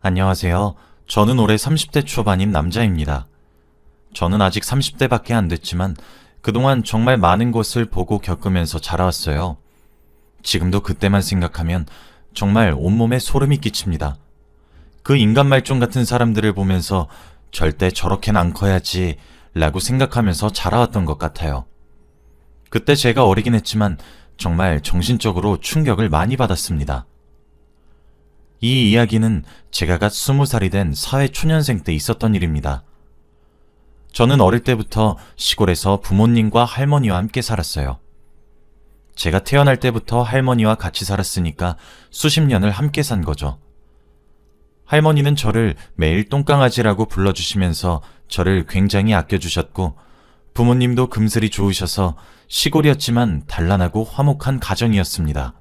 안녕하세요. 저는 올해 30대 초반인 남자입니다. 저는 아직 30대밖에 안 됐지만 그동안 정말 많은 것을 보고 겪으면서 자라왔어요. 지금도 그때만 생각하면 정말 온몸에 소름이 끼칩니다. 그 인간 말종 같은 사람들을 보면서 절대 저렇게는 안 커야지 라고 생각하면서 자라왔던 것 같아요. 그때 제가 어리긴 했지만 정말 정신적으로 충격을 많이 받았습니다. 이 이야기는 제가 갓 20살이 된 사회 초년생 때 있었던 일입니다. 저는 어릴 때부터 시골에서 부모님과 할머니와 함께 살았어요. 제가 태어날 때부터 할머니와 같이 살았으니까 수십 년을 함께 산 거죠. 할머니는 저를 매일 똥강아지라고 불러주시면서 저를 굉장히 아껴주셨고, 부모님도 금슬이 좋으셔서 시골이었지만 단란하고 화목한 가정이었습니다.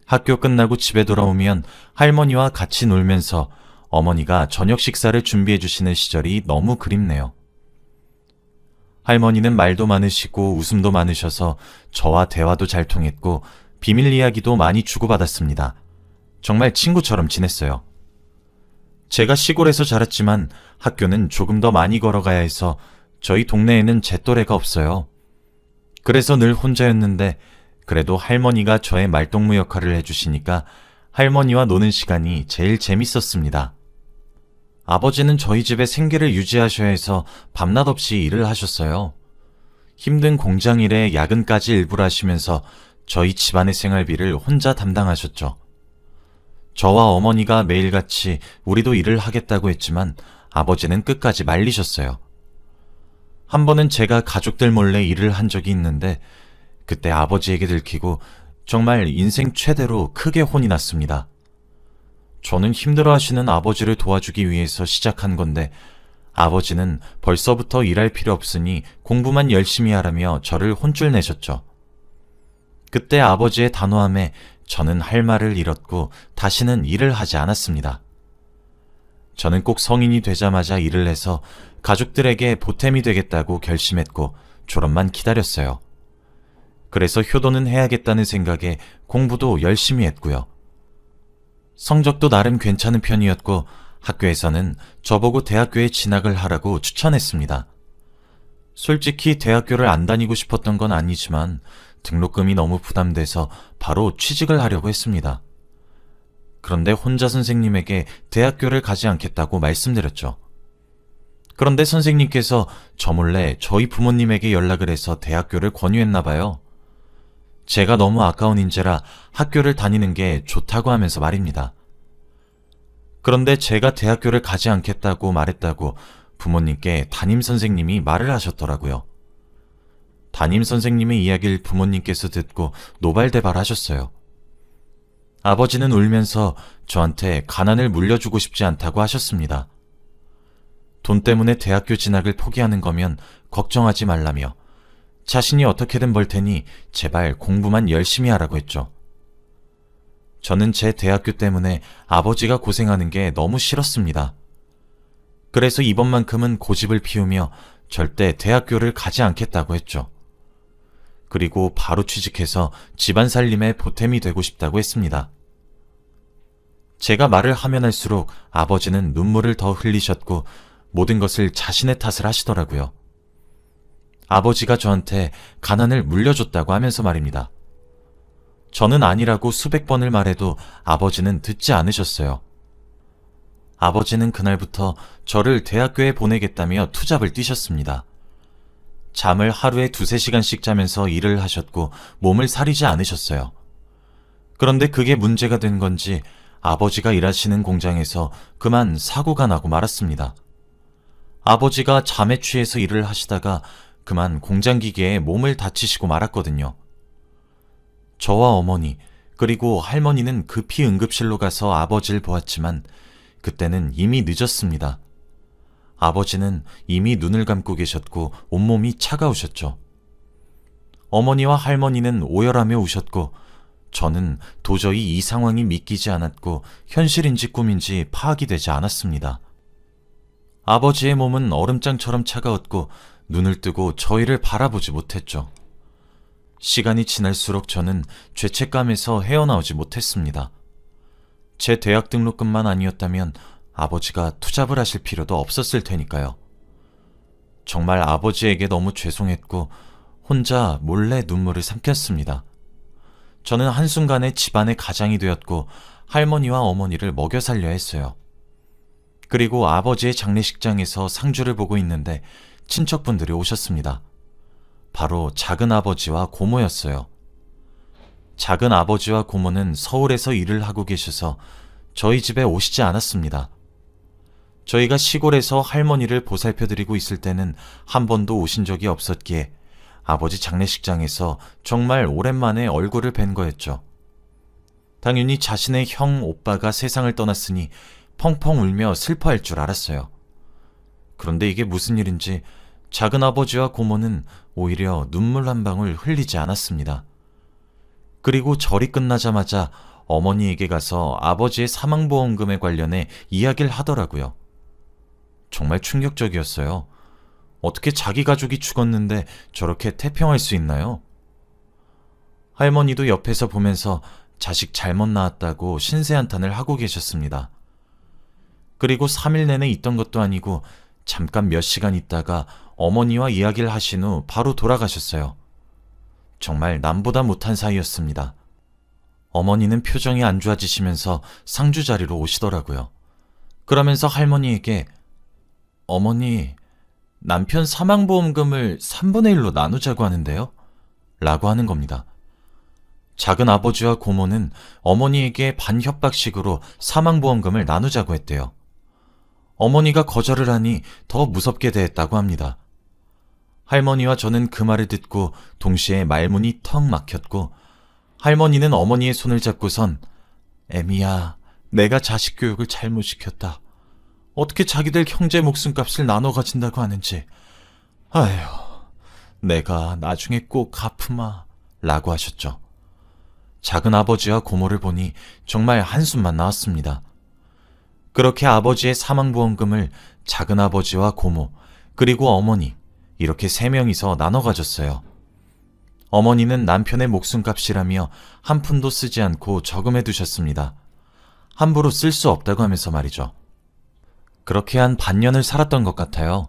학교 끝나고 집에 돌아오면 할머니와 같이 놀면서 어머니가 저녁 식사를 준비해 주시는 시절이 너무 그립네요. 할머니는 말도 많으시고 웃음도 많으셔서 저와 대화도 잘 통했고 비밀 이야기도 많이 주고받았습니다. 정말 친구처럼 지냈어요. 제가 시골에서 자랐지만 학교는 조금 더 많이 걸어가야 해서 저희 동네에는 제 또래가 없어요. 그래서 늘 혼자였는데 그래도 할머니가 저의 말동무 역할을 해주시니까 할머니와 노는 시간이 제일 재밌었습니다. 아버지는 저희 집의 생계를 유지하셔야 해서 밤낮 없이 일을 하셨어요. 힘든 공장 일에 야근까지 일부러 하시면서 저희 집안의 생활비를 혼자 담당하셨죠. 저와 어머니가 매일같이 우리도 일을 하겠다고 했지만 아버지는 끝까지 말리셨어요. 한 번은 제가 가족들 몰래 일을 한 적이 있는데 그때 아버지에게 들키고 정말 인생 최대로 크게 혼이 났습니다. 저는 힘들어하시는 아버지를 도와주기 위해서 시작한 건데 아버지는 벌써부터 일할 필요 없으니 공부만 열심히 하라며 저를 혼쭐 내셨죠. 그때 아버지의 단호함에 저는 할 말을 잃었고 다시는 일을 하지 않았습니다. 저는 꼭 성인이 되자마자 일을 해서 가족들에게 보탬이 되겠다고 결심했고 졸업만 기다렸어요. 그래서 효도는 해야겠다는 생각에 공부도 열심히 했고요. 성적도 나름 괜찮은 편이었고 학교에서는 저보고 대학교에 진학을 하라고 추천했습니다. 솔직히 대학교를 안 다니고 싶었던 건 아니지만 등록금이 너무 부담돼서 바로 취직을 하려고 했습니다. 그런데 혼자 선생님에게 대학교를 가지 않겠다고 말씀드렸죠. 그런데 선생님께서 저 몰래 저희 부모님에게 연락을 해서 대학교를 권유했나 봐요. 제가 너무 아까운 인재라 학교를 다니는 게 좋다고 하면서 말입니다. 그런데 제가 대학교를 가지 않겠다고 말했다고 부모님께 담임 선생님이 말을 하셨더라고요. 담임 선생님의 이야기를 부모님께서 듣고 노발대발하셨어요. 아버지는 울면서 저한테 가난을 물려주고 싶지 않다고 하셨습니다. 돈 때문에 대학교 진학을 포기하는 거면 걱정하지 말라며 자신이 어떻게든 벌 테니 제발 공부만 열심히 하라고 했죠. 저는 제 대학교 때문에 아버지가 고생하는 게 너무 싫었습니다. 그래서 이번만큼은 고집을 피우며 절대 대학교를 가지 않겠다고 했죠. 그리고 바로 취직해서 집안 살림에 보탬이 되고 싶다고 했습니다. 제가 말을 하면 할수록 아버지는 눈물을 더 흘리셨고 모든 것을 자신의 탓을 하시더라고요. 아버지가 저한테 가난을 물려줬다고 하면서 말입니다. 저는 아니라고 수백 번을 말해도 아버지는 듣지 않으셨어요. 아버지는 그날부터 저를 대학교에 보내겠다며 투잡을 뛰셨습니다. 잠을 하루에 2~3시간씩 자면서 일을 하셨고 몸을 사리지 않으셨어요. 그런데 그게 문제가 된 건지 아버지가 일하시는 공장에서 그만 사고가 나고 말았습니다. 아버지가 잠에 취해서 일을 하시다가 그만 공장기계에 몸을 다치시고 말았거든요. 저와 어머니 그리고 할머니는 급히 응급실로 가서 아버지를 보았지만 그때는 이미 늦었습니다. 아버지는 이미 눈을 감고 계셨고 온몸이 차가우셨죠. 어머니와 할머니는 오열하며 우셨고 저는 도저히 이 상황이 믿기지 않았고 현실인지 꿈인지 파악이 되지 않았습니다. 아버지의 몸은 얼음장처럼 차가웠고 눈을 뜨고 저희를 바라보지 못했죠. 시간이 지날수록 저는 죄책감에서 헤어나오지 못했습니다. 제 대학 등록금만 아니었다면 아버지가 투잡을 하실 필요도 없었을 테니까요. 정말 아버지에게 너무 죄송했고 혼자 몰래 눈물을 삼켰습니다. 저는 한순간에 집안의 가장이 되었고 할머니와 어머니를 먹여 살려야 했어요. 그리고 아버지의 장례식장에서 상주를 보고 있는데 친척분들이 오셨습니다. 바로 작은 아버지와 고모였어요. 작은 아버지와 고모는 서울에서 일을 하고 계셔서 저희 집에 오시지 않았습니다. 저희가 시골에서 할머니를 보살펴드리고 있을 때는 한 번도 오신 적이 없었기에 아버지 장례식장에서 정말 오랜만에 얼굴을 뵌 거였죠. 당연히 자신의 형, 오빠가 세상을 떠났으니 펑펑 울며 슬퍼할 줄 알았어요. 그런데 이게 무슨 일인지 작은 아버지와 고모는 오히려 눈물 한 방울 흘리지 않았습니다. 그리고 절이 끝나자마자 어머니에게 가서 아버지의 사망보험금에 관련해 이야기를 하더라고요. 정말 충격적이었어요. 어떻게 자기 가족이 죽었는데 저렇게 태평할 수 있나요? 할머니도 옆에서 보면서 자식 잘못 낳았다고 신세한탄을 하고 계셨습니다. 그리고 3일 내내 있던 것도 아니고 잠깐 몇 시간 있다가 어머니와 이야기를 하신 후 바로 돌아가셨어요. 정말 남보다 못한 사이였습니다. 어머니는 표정이 안 좋아지시면서 상주 자리로 오시더라고요. 그러면서 할머니에게 어머니, 남편 사망보험금을 3분의 1로 나누자고 하는데요? 라고 하는 겁니다. 작은 아버지와 고모는 어머니에게 반협박식으로 사망보험금을 나누자고 했대요. 어머니가 거절을 하니 더 무섭게 대했다고 합니다. 할머니와 저는 그 말을 듣고 동시에 말문이 턱 막혔고 할머니는 어머니의 손을 잡고선 애미야, 내가 자식 교육을 잘못 시켰다. 어떻게 자기들 형제 목숨값을 나눠 가진다고 하는지. 아휴, 내가 나중에 꼭 갚으마 라고 하셨죠. 작은 아버지와 고모를 보니 정말 한숨만 나왔습니다. 그렇게 아버지의 사망보험금을 작은 아버지와 고모 그리고 어머니 이렇게 3명이서 나눠 가졌어요. 어머니는 남편의 목숨값이라며 한 푼도 쓰지 않고 저금해 두셨습니다. 함부로 쓸 수 없다고 하면서 말이죠. 그렇게 한 반년을 살았던 것 같아요.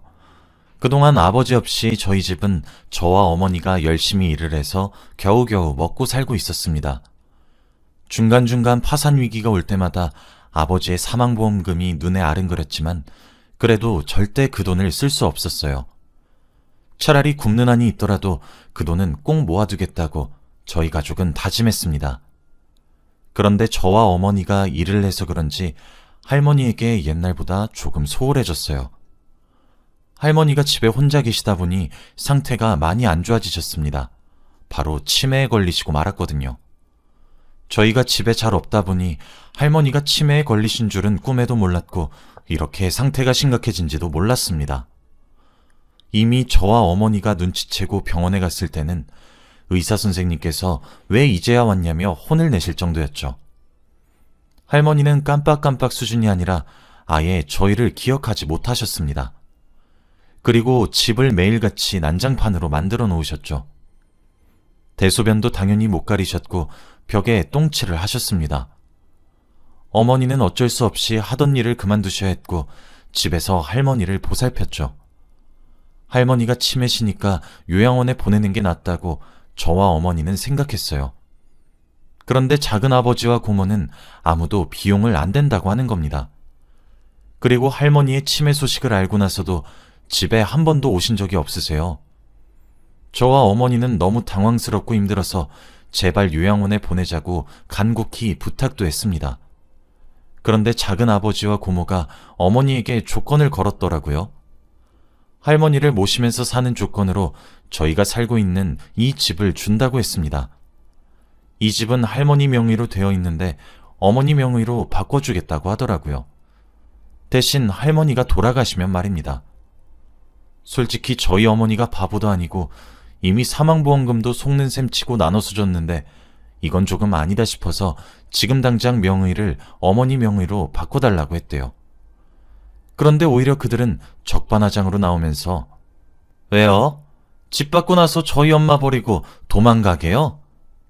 그동안 아버지 없이 저희 집은 저와 어머니가 열심히 일을 해서 겨우겨우 먹고 살고 있었습니다. 중간중간 파산 위기가 올 때마다 아버지의 사망보험금이 눈에 아른거렸지만 그래도 절대 그 돈을 쓸 수 없었어요. 차라리 굶는 한이 있더라도 그 돈은 꼭 모아두겠다고 저희 가족은 다짐했습니다. 그런데 저와 어머니가 일을 해서 그런지 할머니에게 옛날보다 조금 소홀해졌어요. 할머니가 집에 혼자 계시다 보니 상태가 많이 안 좋아지셨습니다. 바로 치매에 걸리시고 말았거든요. 저희가 집에 잘 없다 보니 할머니가 치매에 걸리신 줄은 꿈에도 몰랐고 이렇게 상태가 심각해진지도 몰랐습니다. 이미 저와 어머니가 눈치채고 병원에 갔을 때는 의사 선생님께서 왜 이제야 왔냐며 혼을 내실 정도였죠. 할머니는 깜빡깜빡 수준이 아니라 아예 저희를 기억하지 못하셨습니다. 그리고 집을 매일같이 난장판으로 만들어 놓으셨죠. 대소변도 당연히 못 가리셨고 벽에 똥칠을 하셨습니다. 어머니는 어쩔 수 없이 하던 일을 그만두셔야 했고 집에서 할머니를 보살폈죠. 할머니가 치매시니까 요양원에 보내는 게 낫다고 저와 어머니는 생각했어요. 그런데 작은 아버지와 고모는 아무도 비용을 안 댄다고 하는 겁니다. 그리고 할머니의 치매 소식을 알고 나서도 집에 한 번도 오신 적이 없으세요. 저와 어머니는 너무 당황스럽고 힘들어서 제발 요양원에 보내자고 간곡히 부탁도 했습니다. 그런데 작은 아버지와 고모가 어머니에게 조건을 걸었더라고요. 할머니를 모시면서 사는 조건으로 저희가 살고 있는 이 집을 준다고 했습니다. 이 집은 할머니 명의로 되어 있는데 어머니 명의로 바꿔주겠다고 하더라고요. 대신 할머니가 돌아가시면 말입니다. 솔직히 저희 어머니가 바보도 아니고 이미 사망보험금도 속는 셈 치고 나눠서 줬는데 이건 조금 아니다 싶어서 지금 당장 명의를 어머니 명의로 바꿔달라고 했대요. 그런데 오히려 그들은 적반하장으로 나오면서 왜요? 집 받고 나서 저희 엄마 버리고 도망가게요?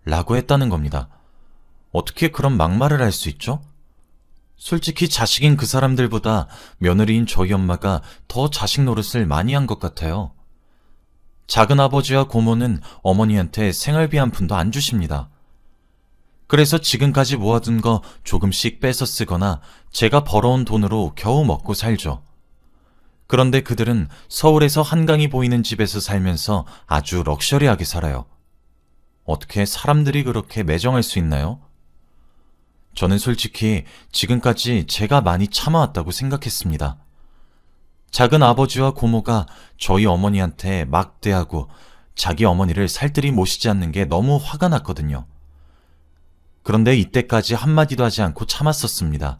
라고 했다는 겁니다. 어떻게 그런 막말을 할 수 있죠? 솔직히 자식인 그 사람들보다 며느리인 저희 엄마가 더 자식 노릇을 많이 한 것 같아요. 작은 아버지와 고모는 어머니한테 생활비 한 푼도 안 주십니다. 그래서 지금까지 모아둔 거 조금씩 빼서 쓰거나 제가 벌어온 돈으로 겨우 먹고 살죠. 그런데 그들은 서울에서 한강이 보이는 집에서 살면서 아주 럭셔리하게 살아요. 어떻게 사람들이 그렇게 매정할 수 있나요? 저는 솔직히 지금까지 제가 많이 참아왔다고 생각했습니다. 작은 아버지와 고모가 저희 어머니한테 막대하고 자기 어머니를 살뜰히 모시지 않는 게 너무 화가 났거든요. 그런데 이때까지 한마디도 하지 않고 참았었습니다.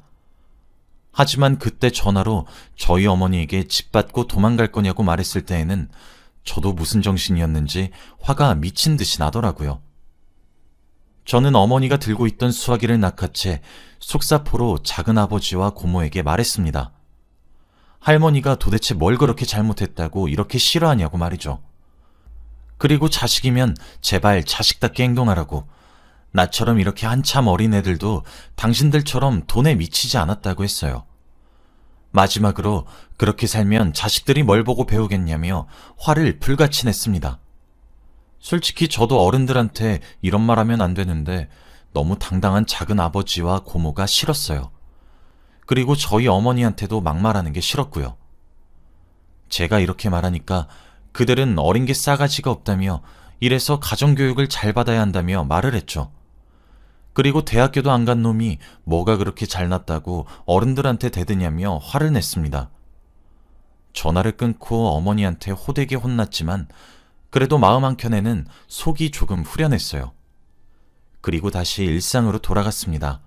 하지만 그때 전화로 저희 어머니에게 집 받고 도망갈 거냐고 말했을 때에는 저도 무슨 정신이었는지 화가 미친 듯이 나더라고요. 저는 어머니가 들고 있던 수화기를 낚아채 속사포로 작은 아버지와 고모에게 말했습니다. 할머니가 도대체 뭘 그렇게 잘못했다고 이렇게 싫어하냐고 말이죠. 그리고 자식이면 제발 자식답게 행동하라고, 나처럼 이렇게 한참 어린 애들도 당신들처럼 돈에 미치지 않았다고 했어요. 마지막으로 그렇게 살면 자식들이 뭘 보고 배우겠냐며 화를 불같이 냈습니다. 솔직히 저도 어른들한테 이런 말 하면 안 되는데 너무 당당한 작은 아버지와 고모가 싫었어요. 그리고 저희 어머니한테도 막말하는 게 싫었고요. 제가 이렇게 말하니까 그들은 어린 게 싸가지가 없다며 이래서 가정교육을 잘 받아야 한다며 말을 했죠. 그리고 대학교도 안 간 놈이 뭐가 그렇게 잘났다고 어른들한테 대드냐며 화를 냈습니다. 전화를 끊고 어머니한테 호되게 혼났지만 그래도 마음 한켠에는 속이 조금 후련했어요. 그리고 다시 일상으로 돌아갔습니다.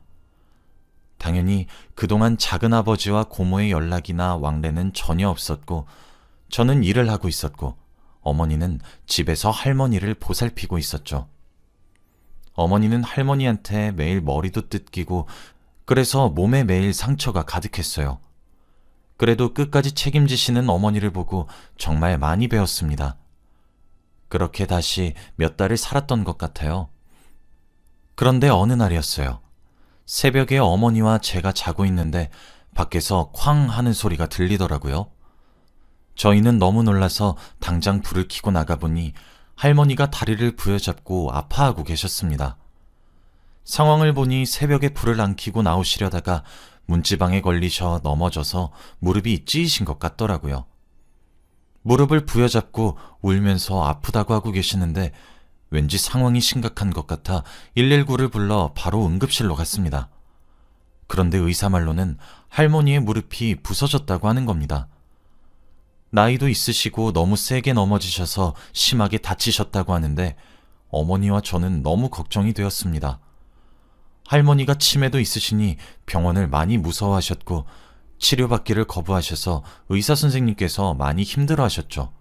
당연히 그동안 작은 아버지와 고모의 연락이나 왕래는 전혀 없었고 저는 일을 하고 있었고 어머니는 집에서 할머니를 보살피고 있었죠. 어머니는 할머니한테 매일 머리도 뜯기고 그래서 몸에 매일 상처가 가득했어요. 그래도 끝까지 책임지시는 어머니를 보고 정말 많이 배웠습니다. 그렇게 다시 몇 달을 살았던 것 같아요. 그런데 어느 날이었어요. 새벽에 어머니와 제가 자고 있는데 밖에서 쾅 하는 소리가 들리더라고요. 저희는 너무 놀라서 당장 불을 켜고 나가보니 할머니가 다리를 부여잡고 아파하고 계셨습니다. 상황을 보니 새벽에 불을 안 켜고 나오시려다가 문지방에 걸리셔 넘어져서 무릎이 찌이신 것 같더라고요. 무릎을 부여잡고 울면서 아프다고 하고 계시는데 왠지 상황이 심각한 것 같아 119를 불러 바로 응급실로 갔습니다. 그런데 의사 말로는 할머니의 무릎이 부서졌다고 하는 겁니다. 나이도 있으시고 너무 세게 넘어지셔서 심하게 다치셨다고 하는데 어머니와 저는 너무 걱정이 되었습니다. 할머니가 치매도 있으시니 병원을 많이 무서워하셨고 치료받기를 거부하셔서 의사 선생님께서 많이 힘들어하셨죠.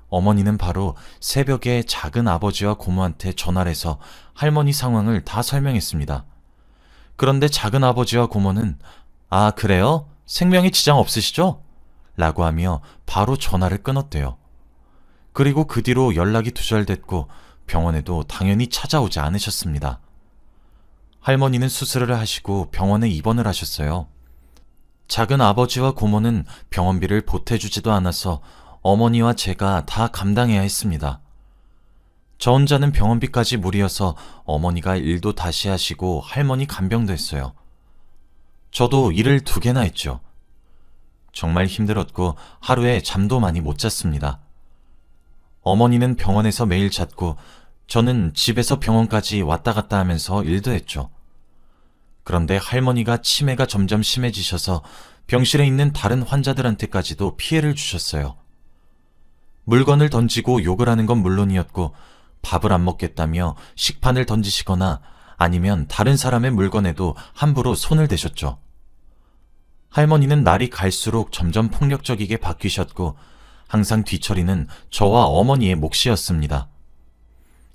어머니는 바로 새벽에 작은 아버지와 고모한테 전화를 해서 할머니 상황을 다 설명했습니다. 그런데 작은 아버지와 고모는 아, 그래요? 생명에 지장 없으시죠? 라고 하며 바로 전화를 끊었대요. 그리고 그 뒤로 연락이 두절됐고 병원에도 당연히 찾아오지 않으셨습니다. 할머니는 수술을 하시고 병원에 입원을 하셨어요. 작은 아버지와 고모는 병원비를 보태주지도 않아서 어머니와 제가 다 감당해야 했습니다. 저 혼자는 병원비까지 무리여서 어머니가 일도 다시 하시고 할머니 간병도 했어요. 저도 일을 2개나 했죠. 정말 힘들었고 하루에 잠도 많이 못 잤습니다. 어머니는 병원에서 매일 잤고 저는 집에서 병원까지 왔다 갔다 하면서 일도 했죠. 그런데 할머니가 치매가 점점 심해지셔서 병실에 있는 다른 환자들한테까지도 피해를 주셨어요. 물건을 던지고 욕을 하는 건 물론이었고 밥을 안 먹겠다며 식판을 던지시거나 아니면 다른 사람의 물건에도 함부로 손을 대셨죠. 할머니는 날이 갈수록 점점 폭력적이게 바뀌셨고 항상 뒤처리는 저와 어머니의 몫이었습니다.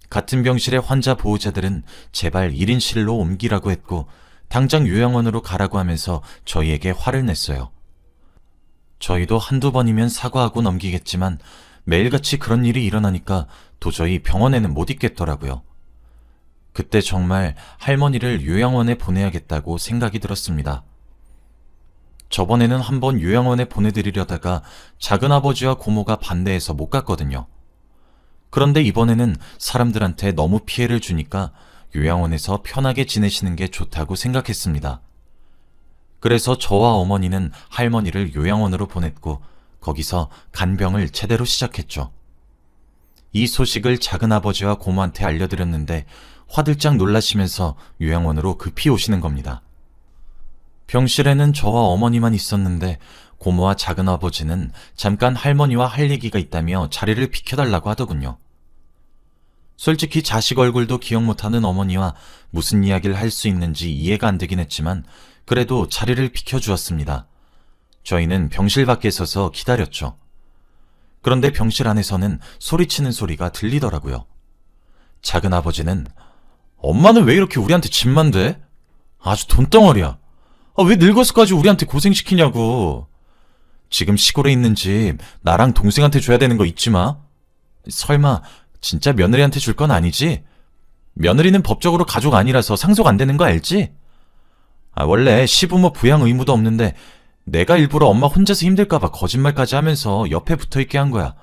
같은 병실의 환자 보호자들은 제발 1인실로 옮기라고 했고 당장 요양원으로 가라고 하면서 저희에게 화를 냈어요. 저희도 한두 번이면 사과하고 넘기겠지만 매일같이 그런 일이 일어나니까 도저히 병원에는 못 있겠더라고요. 그때 정말 할머니를 요양원에 보내야겠다고 생각이 들었습니다. 저번에는 한번 요양원에 보내드리려다가 작은아버지와 고모가 반대해서 못 갔거든요. 그런데 이번에는 사람들한테 너무 피해를 주니까 요양원에서 편하게 지내시는 게 좋다고 생각했습니다. 그래서 저와 어머니는 할머니를 요양원으로 보냈고 거기서 간병을 제대로 시작했죠. 이 소식을 작은아버지와 고모한테 알려드렸는데 화들짝 놀라시면서 요양원으로 급히 오시는 겁니다. 병실에는 저와 어머니만 있었는데 고모와 작은아버지는 잠깐 할머니와 할 얘기가 있다며 자리를 비켜달라고 하더군요. 솔직히 자식 얼굴도 기억 못하는 어머니와 무슨 이야기를 할 수 있는지 이해가 안 되긴 했지만 그래도 자리를 비켜주었습니다. 저희는 병실 밖에 서서 기다렸죠. 그런데 병실 안에서는 소리치는 소리가 들리더라고요. 작은아버지는 엄마는 왜 이렇게 우리한테 집만 돼? 아주 돈덩어리야. 왜 늙어서까지 우리한테 고생시키냐고. 지금 시골에 있는 집 나랑 동생한테 줘야 되는 거 잊지 마. 설마 진짜 며느리한테 줄 건 아니지? 며느리는 법적으로 가족 아니라서 상속 안 되는 거 알지? 원래 시부모 부양 의무도 없는데 내가 일부러 엄마 혼자서 힘들까봐 거짓말까지 하면서 옆에 붙어있게 한 거야.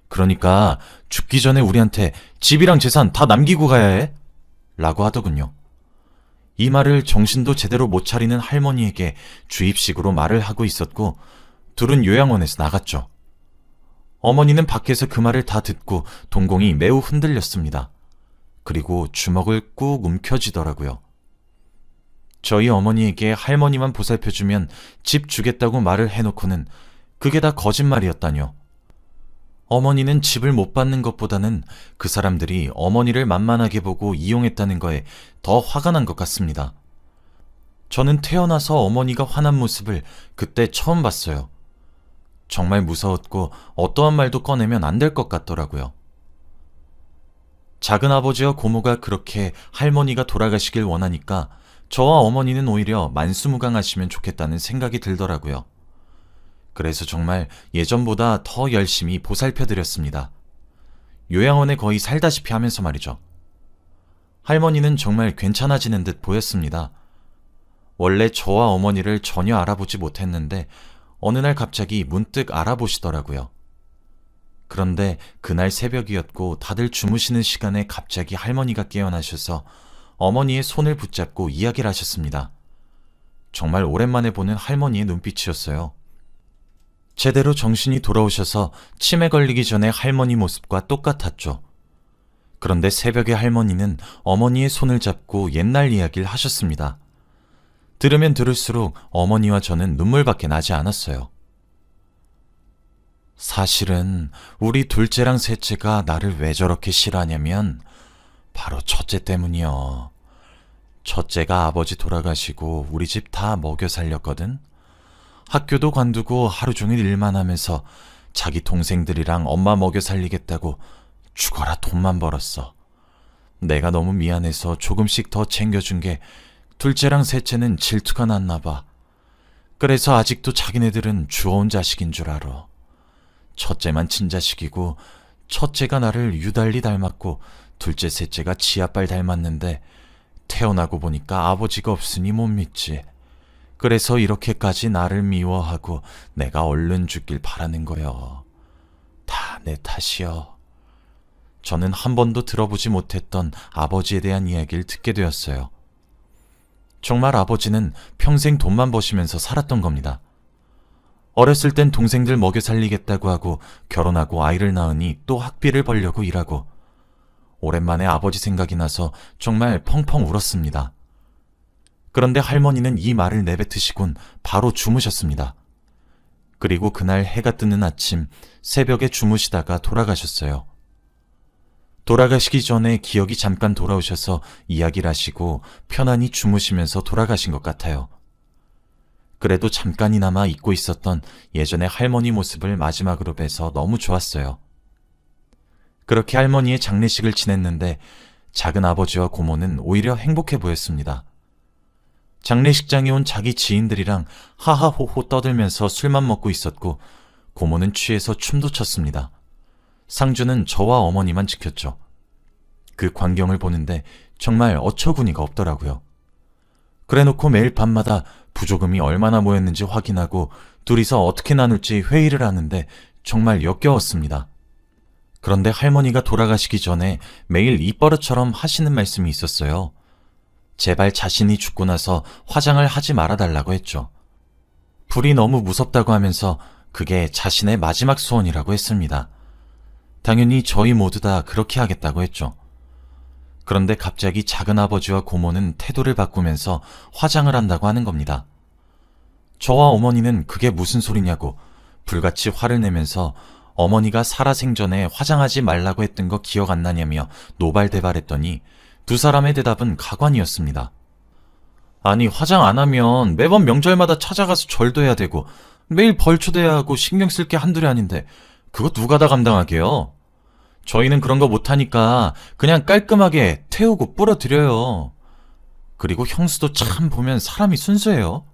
그러니까 죽기 전에 우리한테 집이랑 재산 다 남기고 가야 해. 라고 하더군요. 이 말을 정신도 제대로 못 차리는 할머니에게 주입식으로 말을 하고 있었고 둘은 요양원에서 나갔죠. 어머니는 밖에서 그 말을 다 듣고 동공이 매우 흔들렸습니다. 그리고 주먹을 꾹 움켜쥐더라고요. 저희 어머니에게 할머니만 보살펴주면 집 주겠다고 말을 해놓고는 그게 다 거짓말이었다뇨. 어머니는 집을 못 받는 것보다는 그 사람들이 어머니를 만만하게 보고 이용했다는 거에 더 화가 난 것 같습니다. 저는 태어나서 어머니가 화난 모습을 그때 처음 봤어요. 정말 무서웠고 어떠한 말도 꺼내면 안 될 것 같더라고요. 작은아버지와 고모가 그렇게 할머니가 돌아가시길 원하니까 저와 어머니는 오히려 만수무강하시면 좋겠다는 생각이 들더라고요. 그래서 정말 예전보다 더 열심히 보살펴드렸습니다. 요양원에 거의 살다시피 하면서 말이죠. 할머니는 정말 괜찮아지는 듯 보였습니다. 원래 저와 어머니를 전혀 알아보지 못했는데 어느 날 갑자기 문득 알아보시더라고요. 그런데 그날 새벽이었고 다들 주무시는 시간에 갑자기 할머니가 깨어나셔서 어머니의 손을 붙잡고 이야기를 하셨습니다. 정말 오랜만에 보는 할머니의 눈빛이었어요. 제대로 정신이 돌아오셔서 치매 걸리기 전에 할머니 모습과 똑같았죠. 그런데 새벽에 할머니는 어머니의 손을 잡고 옛날 이야기를 하셨습니다. 들으면 들을수록 어머니와 저는 눈물밖에 나지 않았어요. 사실은 우리 둘째랑 셋째가 나를 왜 저렇게 싫어하냐면 바로 첫째 때문이요. 첫째가 아버지 돌아가시고 우리 집 다 먹여 살렸거든. 학교도 관두고 하루 종일 일만 하면서 자기 동생들이랑 엄마 먹여 살리겠다고 죽어라 돈만 벌었어. 내가 너무 미안해서 조금씩 더 챙겨준 게 둘째랑 셋째는 질투가 났나 봐. 그래서 아직도 자기네들은 주워온 자식인 줄 알아. 첫째만 친자식이고 첫째가 나를 유달리 닮았고 둘째 셋째가 지아빨 닮았는데 태어나고 보니까 아버지가 없으니 못 믿지. 그래서 이렇게까지 나를 미워하고 내가 얼른 죽길 바라는 거여. 다 내 탓이여. 저는 한 번도 들어보지 못했던 아버지에 대한 이야기를 듣게 되었어요. 정말 아버지는 평생 돈만 버시면서 살았던 겁니다. 어렸을 땐 동생들 먹여 살리겠다고 하고 결혼하고 아이를 낳으니 또 학비를 벌려고 일하고 오랜만에 아버지 생각이 나서 정말 펑펑 울었습니다. 그런데 할머니는 이 말을 내뱉으시곤 바로 주무셨습니다. 그리고 그날 해가 뜨는 아침 새벽에 주무시다가 돌아가셨어요. 돌아가시기 전에 기억이 잠깐 돌아오셔서 이야기를 하시고 편안히 주무시면서 돌아가신 것 같아요. 그래도 잠깐이나마 잊고 있었던 예전의 할머니 모습을 마지막으로 뵈서 너무 좋았어요. 그렇게 할머니의 장례식을 지냈는데 작은 아버지와 고모는 오히려 행복해 보였습니다. 장례식장에 온 자기 지인들이랑 하하호호 떠들면서 술만 먹고 있었고 고모는 취해서 춤도 췄습니다. 상주는 저와 어머니만 지켰죠. 그 광경을 보는데 정말 어처구니가 없더라고요. 그래놓고 매일 밤마다 부조금이 얼마나 모였는지 확인하고 둘이서 어떻게 나눌지 회의를 하는데 정말 역겨웠습니다. 그런데 할머니가 돌아가시기 전에 매일 입버릇처럼 하시는 말씀이 있었어요. 제발 자신이 죽고 나서 화장을 하지 말아달라고 했죠. 불이 너무 무섭다고 하면서 그게 자신의 마지막 소원이라고 했습니다. 당연히 저희 모두 다 그렇게 하겠다고 했죠. 그런데 갑자기 작은아버지와 고모는 태도를 바꾸면서 화장을 한다고 하는 겁니다. 저와 어머니는 그게 무슨 소리냐고 불같이 화를 내면서 어머니가 살아생전에 화장하지 말라고 했던 거 기억 안 나냐며 노발대발했더니 두 사람의 대답은 가관이었습니다. 아니, 화장 안 하면 매번 명절마다 찾아가서 절도 해야 되고 매일 벌 초대해야 하고 신경 쓸 게 한둘이 아닌데 그거 누가 다 감당하게요? 저희는 그런 거 못하니까 그냥 깔끔하게 태우고 뿌려드려요. 그리고 형수도 참 보면 사람이 순수해요.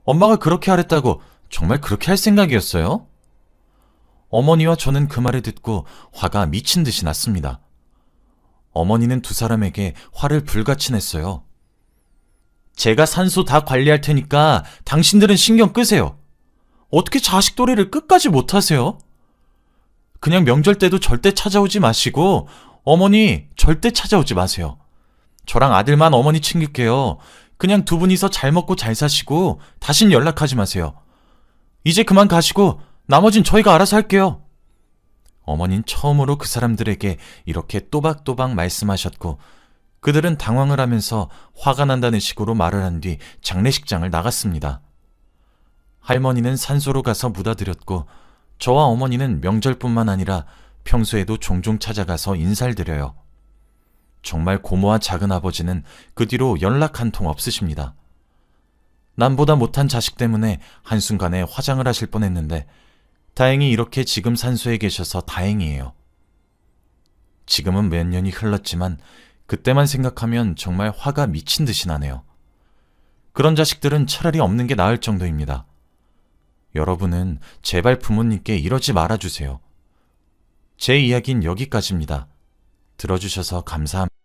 엄마가 그렇게 하랬다고 정말 그렇게 할 생각이었어요? 어머니와 저는 그 말을 듣고 화가 미친 듯이 났습니다. 어머니는 두 사람에게 화를 불같이 냈어요. 제가 산소 다 관리할 테니까 당신들은 신경 끄세요. 어떻게 자식 도리를 끝까지 못하세요? 그냥 명절 때도 절대 찾아오지 마시고 어머니 절대 찾아오지 마세요. 저랑 아들만 어머니 챙길게요. 그냥 두 분이서 잘 먹고 잘 사시고 다신 연락하지 마세요. 이제 그만 가시고 나머진 저희가 알아서 할게요. 어머닌 처음으로 그 사람들에게 이렇게 또박또박 말씀하셨고 그들은 당황을 하면서 화가 난다는 식으로 말을 한 뒤 장례식장을 나갔습니다. 할머니는 산소로 가서 묻어드렸고 저와 어머니는 명절뿐만 아니라 평소에도 종종 찾아가서 인사를 드려요. 정말 고모와 작은아버지는 그 뒤로 연락 한 통 없으십니다. 남보다 못한 자식 때문에 한순간에 화장을 하실 뻔했는데 다행히 이렇게 지금 산소에 계셔서 다행이에요. 지금은 몇 년이 흘렀지만 그때만 생각하면 정말 화가 미친 듯이 나네요. 그런 자식들은 차라리 없는 게 나을 정도입니다. 여러분은 제발 부모님께 이러지 말아주세요. 제 이야기는 여기까지입니다. 들어주셔서 감사합니다.